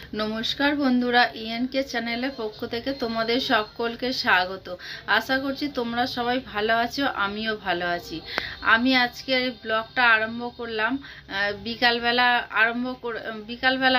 नमस्कार बंधुरा इएनके चैनेलेर पक्ष थेके तोमादेर सकलके स्वागत। आशा करछि तोमरा सबाई भालो आछो, आमिओ भालो आछि। आमी आजकेर ब्लगटा आरम्भ करलाम बिकालबेला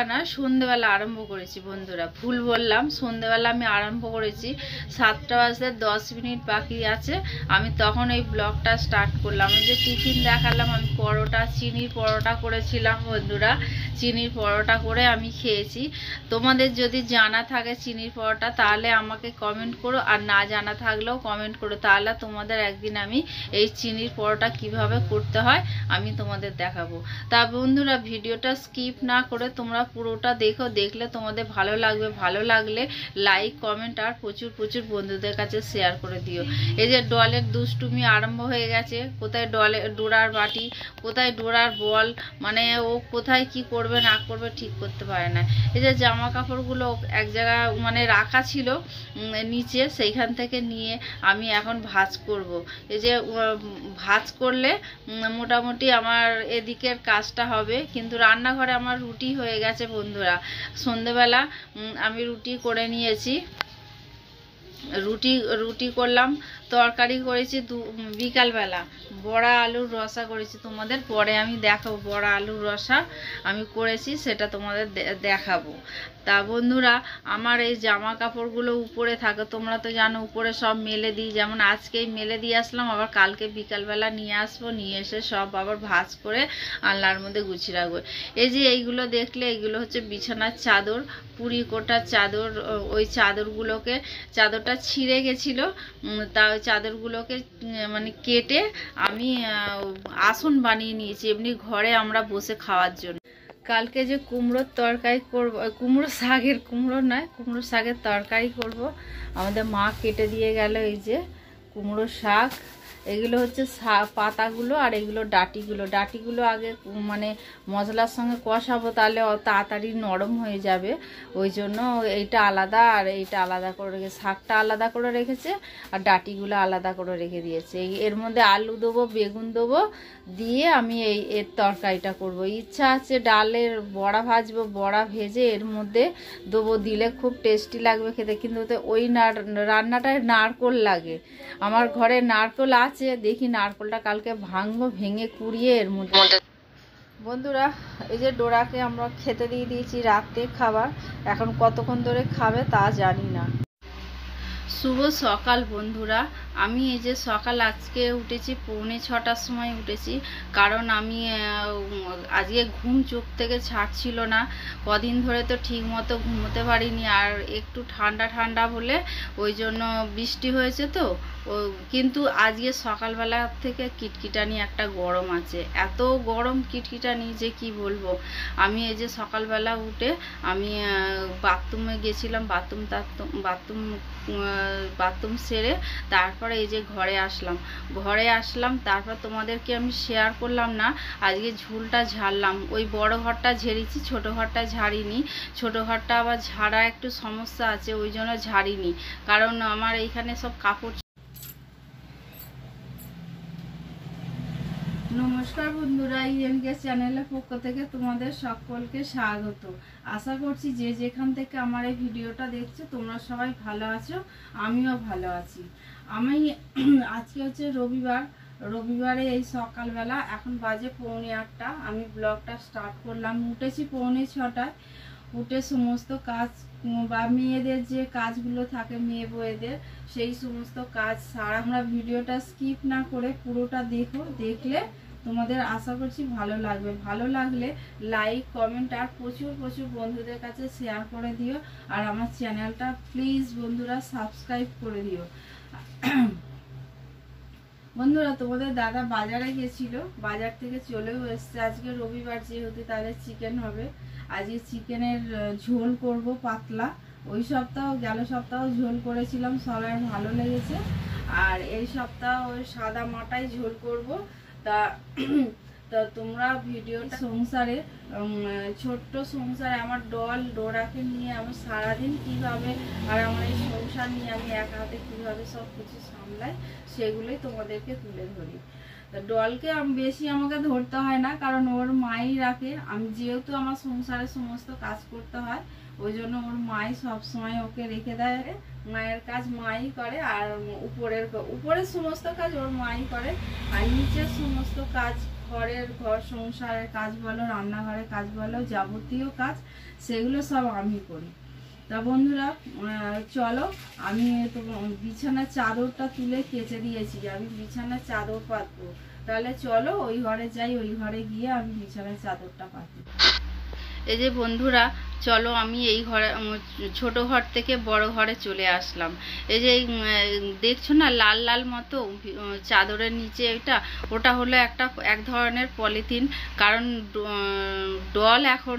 ना सन्ध्येबेला आरम्भ करेछि बंधुरा, भूल बोललाम। सन्ध्येबेला आमी आरम्भ करेछि, 7टा बाजते 10 मिनिट बाकी आछे। आमी तखन এই ব্লগটা स्टार्ट करलाम। এই যে টিফিন দেখালাম, আমি পরোটা চিনির পরোটা করেছিলাম বন্ধুরা। চিনির পরোটা করে আমি খেয়েছি। তোমাদের যদি জানা থাকে চিনির পরোটা তাহলে আমাকে কমেন্ট করো, আর না জানা থাকলেও কমেন্ট করো, তাহলে তোমাদের একদিন আমি এই চিনির পরোটা কিভাবে করতে হয় আমি তোমাদের দেখাবো। তা বন্ধুরা ভিডিওটা স্কিপ না করে তোমরা পুরোটা দেখো, দেখলে তোমাদের ভালো লাগবে। ভালো লাগলে লাইক কমেন্ট আর প্রচুর প্রচুর বন্ধুদের কাছে শেয়ার করে দিও। এই যে ডলের দুষ্টুমি আরম্ভ হয়ে গেছে, কোথায় ডোরার বাটি, কোথায় ডোরার বল, মানে ও কোথায় কি করবে না করবে ঠিক করতে পারে না। এই যে জামা কাপড়গুলো এক জায়গায় মানে রাখা ছিল নিচে, সেইখান থেকে নিয়ে আমি এখন ভাঁজ করব। এই যে ভাঁজ করলে মোটামুটি আমার এদিকের কাজটা হবে। কিন্তু রান্নাঘরে আমার রুটি হয়ে গেছে বন্ধুরা। সন্ধেবেলা আমি রুটি করে নিয়েছি, রুটি করলাম, তরকারি করেছি বিকালবেলা বড়া আলুর রসা করেছি। তোমাদের পরে আমি দেখাবো বড়া আলুর রসা আমি করেছি, সেটা তোমাদের দেখাবো। তা বন্ধুরা আমার এই জামা কাপড়গুলো উপরে থাকে, তোমরা তো জানো উপরে সব মেলে দিই। যেমন আজকেই মেলে দিয়ে আসলাম, আবার কালকে বিকালবেলা নিয়ে আসবো, নিয়ে এসে সব আবার ভাঁজ করে আলনার মধ্যে গুছিয়ে রাখবো। এই যে এইগুলো দেখলে এগুলো হচ্ছে বিছানার চাদর, পুরি কোটার চাদর। ওই চাদরটা ছিঁড়ে গেছিলো, তা ওই চাদরগুলোকে মানে কেটে আমি আসন বানিয়ে নিয়েছি এমনি ঘরে আমরা বসে খাওয়ার জন্য। কালকে যে কুমড়োর তরকারি করব, কুমড়ো শাকের তরকারি করব। আমাদের মা কেটে দিয়ে গেল এই যে কুমড়ো শাক। এগুলো হচ্ছে পাতাগুলো, আর এগুলো ডাটিগুলো আগে মানে মশলার সঙ্গে কষাবো, তাহলে তাড়াতাড়ি নরম হয়ে যাবে। ওই জন্য এইটা আলাদা আর এইটা আলাদা করে রেখে, শাকটা আলাদা করে রেখেছে আর ডাটিগুলো আলাদা করে রেখে দিয়েছে। এর মধ্যে আলু দেবো, বেগুন দেবো, দিয়ে আমি এর তরকারিটা করব। ইচ্ছা আছে ডালের বড়া ভাজবো, বড়া ভেজে এর মধ্যে দেবো, দিলে খুব টেস্টি লাগবে খেতে। কিন্তু ওই রান্নাটায় নারকোল লাগে, আমার ঘরে নারকোল আছে, দেখি নারকোলটা কালকে ভাঙবো, ভেঙে কুড়িয়ে এর মধ্যে। বন্ধুরা এই যে ডোরাকে আমরা খেতে দিয়ে দিয়েছি রাতে খাবার, এখন কতক্ষণ ধরে খাবে তা জানি না। শুভ সকাল বন্ধুরা। আমি এই যে সকাল আজকে উঠেছি 6:45 সময় উঠেছি, কারণ আমি আজকে ঘুম চোখ থেকে ছাড়ছিল না। কদিন ধরে তো ঠিক মতো ঘুমোতে পারিনি, আর একটু ঠান্ডা বলে ওই জন্য বৃষ্টি হয়েছে তো। কিন্তু আজকে সকালবেলা থেকে কিটকিটানি একটা গরম আছে, এত গরম কিটকিটানি যে কি বলবো। আমি এই যে সকালবেলা উঠে আমি বাথরুমে গেছিলাম, বাথরুম সেরে তারপরে এই যে ঘরে আসলাম। তারপর তোমাদেরকে আমি শেয়ার করলাম না, আজকে ঝুলটা ঝাড়লাম। ওই বড় ঘরটা ঝেড়েছি, ছোট ঘরটা ঝাড়িনি। ছোট ঘরটা আবার ঝাড়া একটু সমস্যা আছে, ওই জন্য ঝাড়িনি, কারণ আমার এইখানে সব কাপড়। নমস্কার বন্ধুরা, ইএনকে চ্যানেলের পক্ষ থেকে তোমাদের সকলকে স্বাগত। আশা করছি যে যেখান থেকে আমার এই ভিডিওটা দেখছো তোমরা সবাই ভালো আছো, আমিও ভালো আছি। আমি আজকে হচ্ছে রবিবারে এই সকালবেলা, এখন বাজে 7:45, আমি ব্লগটা স্টার্ট করলাম। উঠেছি 6:45, উঠে সমস্ত কাজ বা মেয়েদের যে কাজগুলো থাকে মেয়ে বউদের, সেই সমস্ত কাজ সারা। আমরা ভিডিওটা স্কিপ না করে পুরোটা দেখো, দেখলে তোমাদের আশা করছি ভালো লাগবে। ভালো লাগলে লাইক কমেন্ট আর প্রচুর প্রচুর বন্ধুদের কাছে শেয়ার করে দিও, আর আমার চ্যানেলটা প্লিজ বন্ধুরা সাবস্ক্রাইব করে দিও। বন্ধুরা তোমাদের দাদা বাজারে গেছিল, বাজার থেকে চলেও এসছে। আজকে রবিবার যেহেতু তাহলে চিকেন হবে। আজকে চিকেনের ঝোল করব পাতলা। ওই গেল সপ্তাহ ঝোল করেছিলাম, সবার ভালো লেগেছে। আর এই সপ্তাহ ওই সাদা মাটাই ঝোল করব। তা তা তোমরা ভিডিওটা সংসারে ছোট্ট সংসারে আমার ডোরাকে নিয়ে আমি সারাদিন কিভাবে আর আমার এই সংসার নিয়ে আমি এক হাতে কীভাবে সব কিছু সামলাই সেগুলোই তোমাদেরকে তুলে ধরি। ডলকে বেশি আমাকে ধরতে হয় না, কারণ ওর মাই রাখে। আমি যেহেতু আমার সংসারে সমস্ত কাজ করতে হয়, ওই জন্য ওর মাই সবসময় ওকে রেখে দেয়। মায়ের কাজ মাই করে, আর উপরের সমস্ত কাজ ওর মাই করে, আর নিচের সমস্ত কাজ ঘর সংসারের কাজ বলো, রান্নাঘরের কাজ বলো, যাবতীয় কাজ সেগুলো সব আমি করি। তা বন্ধুরা চলো, আমি বিছানার চাদরটা তুলে কেচে দিয়েছি, আমি বিছানার চাদর পাতবো। তাহলে চলো ওই ঘরে যাই, ওই ঘরে গিয়ে আমি বিছানার চাদরটা পাতি। এই যে বন্ধুরা চলো, আমি এই ঘরে ছোট ঘর থেকে বড় ঘরে চলে আসলাম। এই যে দেখছো না লাল লাল মতো চাদরের নিচে ওটা হলো এক ধরনের পলিথিন। কারণ ডল এখন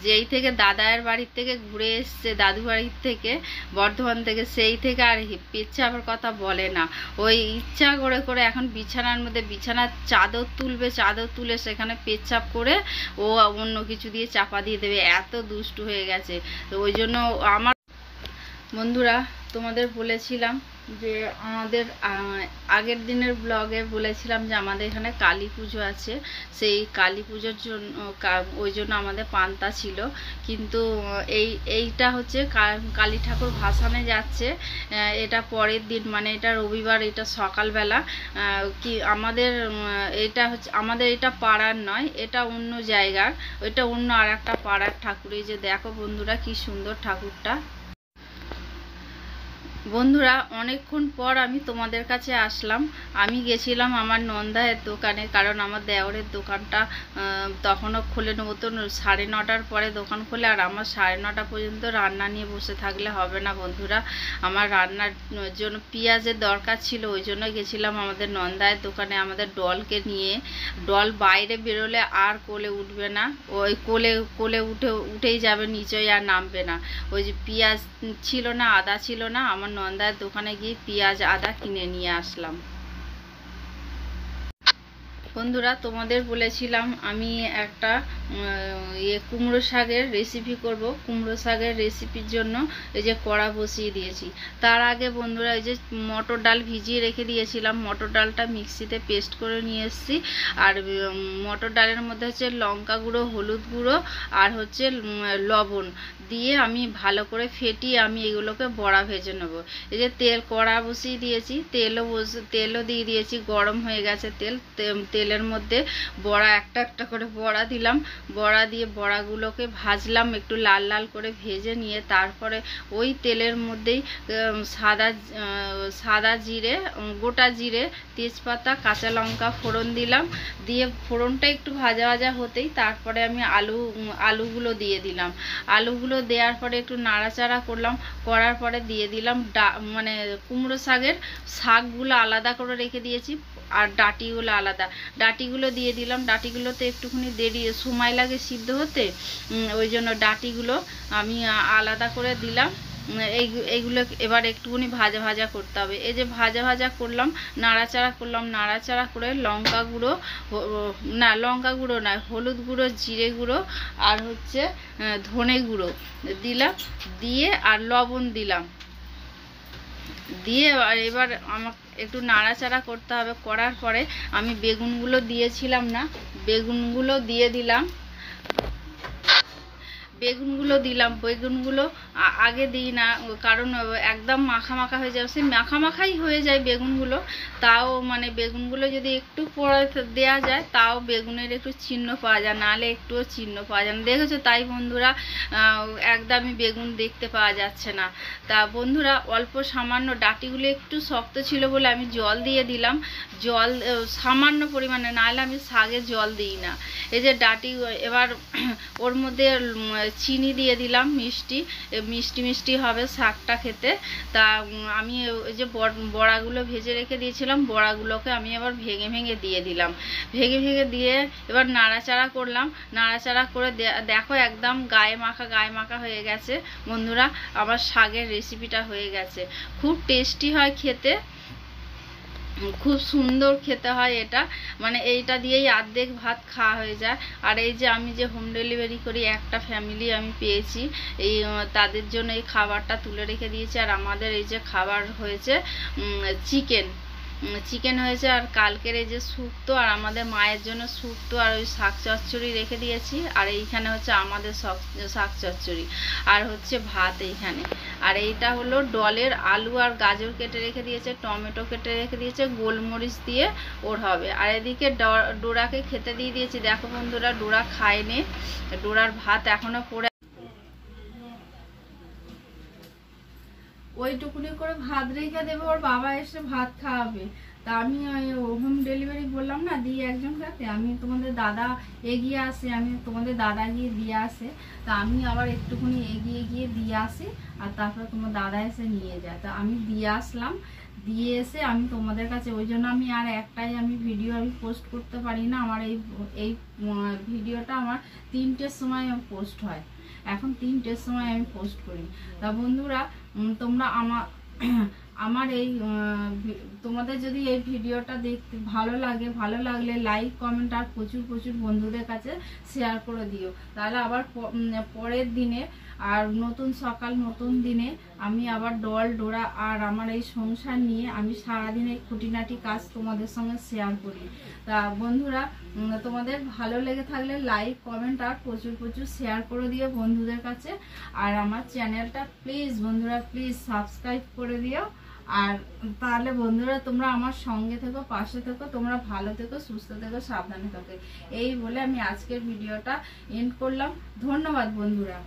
যেই থেকে দাদায়ের বাড়ির থেকে ঘুরে এসছে, দাদু বাড়ির থেকে, বর্ধমান থেকে, সেই থেকে আর পেচ্ছাপের কথা বলে না। ওই ইচ্ছা করে করে এখন বিছানার মধ্যে বিছানার চাদর তুলে সেখানে পেচ্ছাপ করে ও অন্য কিছু দিয়ে চাপা দিয়ে দেবে, এত দুষ্টু হয়ে গেছে। তো ওই জন্য আমার বন্ধুরা তোমাদের বলেছিলাম যে আমাদের আগের দিনের ব্লগে বলেছিলাম যে আমাদের এখানে কালী পুজো আছে, সেই কালী পুজোর জন্য ওই জন্য আমাদের পান্তা ছিল। কিন্তু এইটা হচ্ছে কালী ঠাকুর ভাসানে যাচ্ছে, এটা পরের দিন, মানে এটা রবিবার, এটা সকালবেলা। কি আমাদের এটা পাড়ার নয়, এটা অন্য জায়গার, ওইটা অন্য আর একটা পাড়ার ঠাকুর। এই যে দেখো বন্ধুরা কি সুন্দর ঠাকুরটা। বন্ধুরা অনেকক্ষণ পর আমি তোমাদের কাছে আসলাম। আমি গেছিলাম আমার নন্দায়ের দোকানে, কারণ আমার দেওরের দোকানটা তখনও খোলে নতুন, 9:30টার পরে দোকান খোলে, আর আমার 9:30 পর্যন্ত রান্না নিয়ে বসে থাকলে হবে না বন্ধুরা। আমার রান্নার জন্য পেঁয়াজের দরকার ছিল, ওই জন্য গেছিলাম আমাদের নন্দায়ের দোকানে আমাদের ডলকে নিয়ে। ডল বাইরে বেরোলে আর কোলে উঠবে না, ওই কোলে উঠেই যাবে নিচেই, আর নামবে না। ওই যে পেঁয়াজ ছিল না, আদা ছিল না, আমার নন্দার দোকানে গিয়ে পেঁয়াজ আদা কিনে নিয়ে আসলাম। বন্ধুরা তোমাদের বলেছিলাম আমি একটা কুমড়ো শাকের রেসিপি করব। কুমড়ো শাকের রেসিপির জন্য এই যে কড়া বসিয়ে দিয়েছি। তার আগে বন্ধুরা এই যে মটর ডাল ভিজিয়ে রেখে দিয়েছিলাম, মটর ডালটা মিক্সিতে পেস্ট করে নিয়ে এসেছি। আর মটর ডালের মধ্যে হচ্ছে লঙ্কা গুঁড়ো, হলুদ গুঁড়ো আর হচ্ছে লবণ দিয়ে আমি ভালো করে ফেটিয়ে আমি এগুলোকে বড়া ভেজে নেব। এই যে কড়া বসিয়ে দিয়েছি, তেলও দিয়ে দিয়েছি, গরম হয়ে গেছে তেলের মধ্যে বড়া একটা করে বড়া দিলাম। বড়া দিয়ে বড়াগুলোকে ভাজলাম, একটু লাল লাল করে ভেজে নিয়ে তারপরে ওই তেলের মধ্যেই সাদা জিরে, গোটা জিরে, তেজপাতা, কাঁচা লঙ্কা ফোড়ন দিলাম। দিয়ে ফোড়নটা একটু ভাজা ভাজা হতেই তারপরে আমি আলুগুলো দিয়ে দিলাম। আলুগুলো দেওয়ার পরে একটু নাড়াচাড়া করলাম, করার পরে দিয়ে দিলাম মানে কুমড়ো শাকগুলো আলাদা করে রেখে দিয়েছি, আর ডাঁটিগুলো আলাদা। ডাঁটিগুলো দিয়ে দিলাম, ডাঁটিগুলোতে একটুখানি দেরি সময় লাগে সিদ্ধ হতে, ওই জন্য ডাঁটিগুলো আমি আলাদা করে দিলাম। এইগুলো এবার একটুখানি ভাজা ভাজা করতে হবে। এই যে ভাজা ভাজা করলাম, নাড়াচাড়া করলাম, নাড়াচাড়া করে লঙ্কা গুঁড়ো নয়, হলুদ গুঁড়ো, জিরে গুঁড়ো আর হচ্ছে ধনে গুঁড়ো দিলাম, দিয়ে আর লবণ দিলাম, দিয়ে এবার আমাকে একটু নাড়াচাড়া করতে হবে। করার পরে আমি বেগুনগুলো দিয়েছিলাম না, বেগুনগুলো দিয়ে দিলাম। বেগুনগুলো আগে দিই না, কারণ একদম মাখা মাখা হয়ে যাবে, সে মাখাই হয়ে যায় বেগুনগুলো। তাও মানে বেগুনগুলো যদি একটু পরে দেওয়া যায় তাও বেগুনের একটু চিহ্ন পাওয়া যায়, নাহলে একটুও চিহ্ন পাওয়া যায় না। দেখেছো তাই বন্ধুরা, একদমই বেগুন দেখতে পাওয়া যাচ্ছে না। তা বন্ধুরা অল্প সামান্য, ডাঁটিগুলো একটু শক্ত ছিল বলে আমি জল দিয়ে দিলাম, জল সামান্য পরিমাণে, নাহলে আমি শাকে জল দিই না। এই যে ডাঁটি, এবার ওর মধ্যে চিনি দিয়ে দিলাম, মিষ্টি হবে শাকটা খেতে। তা আমি ওই যে বড়াগুলো ভেজে রেখে দিয়েছিলাম, বড়াগুলোকে আমি আবার ভেঙে দিয়ে দিলাম। ভেঙে দিয়ে এবার নাড়াচাড়া করলাম, নাড়াচাড়া করে দেখো একদম গায়ে মাখা হয়ে গেছে বন্ধুরা। আমার শাকের রেসিপিটা হয়ে গেছে, খুব টেস্টি হয় খেতে। খুব সুন্দর খেতে হয় এটা, মানে এইটা দিয়েই অর্ধেক ভাত খাওয়া হয়ে যায়। আর এই যে আমি যে হোম ডেলিভারি করি, একটা ফ্যামিলি আমি পেয়েছি, এই তাদের জন্য এই খাবারটা তুলে রেখে দিয়েছি। আর আমাদের এই যে খাবার হয়েছে চিকেন হয়েছে, আর কালকের এই যে শুক্তো, আর আমাদের মায়ের জন্য শুক্তো আর ওই শাক চচ্চড়ি রেখে দিয়েছি। আর এইখানে হচ্ছে আমাদের শাক চচ্চড়ি, আর হচ্ছে ভাত এইখানে। আর এইটা হলো ডলের আলু আর গাজর কেটে রেখে দিয়েছে, টমেটো কেটে রেখে দিয়েছে, গোলমরিচ দিয়ে ওর হবে। আর এদিকে ডোরাকে খেতে দিয়ে দিয়েছি। দেখো বন্ধুরা, ডোরা খায়নি, ডোরার ভাত এখনো পড়ে, ওইটুকুনি করে ভাত রেখে দেবে, ওর বাবা এসে ভাত খাওয়াবে। তা আমি ওই হোম ডেলিভারি বললাম না, দিই একজন কাছে, আমি তোমাদের দাদা এগিয়ে আসে, আমি তোমাদের দাদা গিয়ে দিয়ে আসে, তা আমি আবার একটুখানি এগিয়ে গিয়ে দিয়ে আসি, আর তারপরে তোমার দাদা এসে নিয়ে যায়। তা আমি দিয়ে আসলাম, দিয়ে এসে আমি তোমাদের কাছে, ওই জন্য আমি আর একটাই আমি ভিডিও আমি পোস্ট করতে পারি না। আমার এই ভিডিওটা আমার 3টের সময় পোস্ট হয়, এখন 3টের সময় আমি পোস্ট করি। তা বন্ধুরা, তোমরা আমার এই তোমাদের যদি এই ভিডিওটা দেখতে ভালো লাগলে লাইক কমেন্ট আর প্রচুর বন্ধুদের কাছে শেয়ার করে দিও। তাহলে আবার পরের দিনে আর নতুন সকাল নতুন দিনে আমি আবার ডোরা আর আমার এই সংসার নিয়ে আমি সারাদিন এই খুঁটিনাটি কাজ তোমাদের সঙ্গে শেয়ার করি। তা বন্ধুরা, তোমাদের ভালো লেগে থাকলে লাইক কমেন্ট আর প্রচুর শেয়ার করে দিও বন্ধুদের কাছে। আর আমার চ্যানেলটা প্লিজ বন্ধুরা প্লিজ সাবস্ক্রাইব করে দিও। আর তাহলে বন্ধুরা তোমরা আমার সঙ্গে থেকো, পাশে থেকো, তোমরা ভালো থেকো, সুস্থ থেকো, সাবধানে থেকো। এই বলে আমি আজকের ভিডিওটা এন্ড করলাম। ধন্যবাদ বন্ধুরা।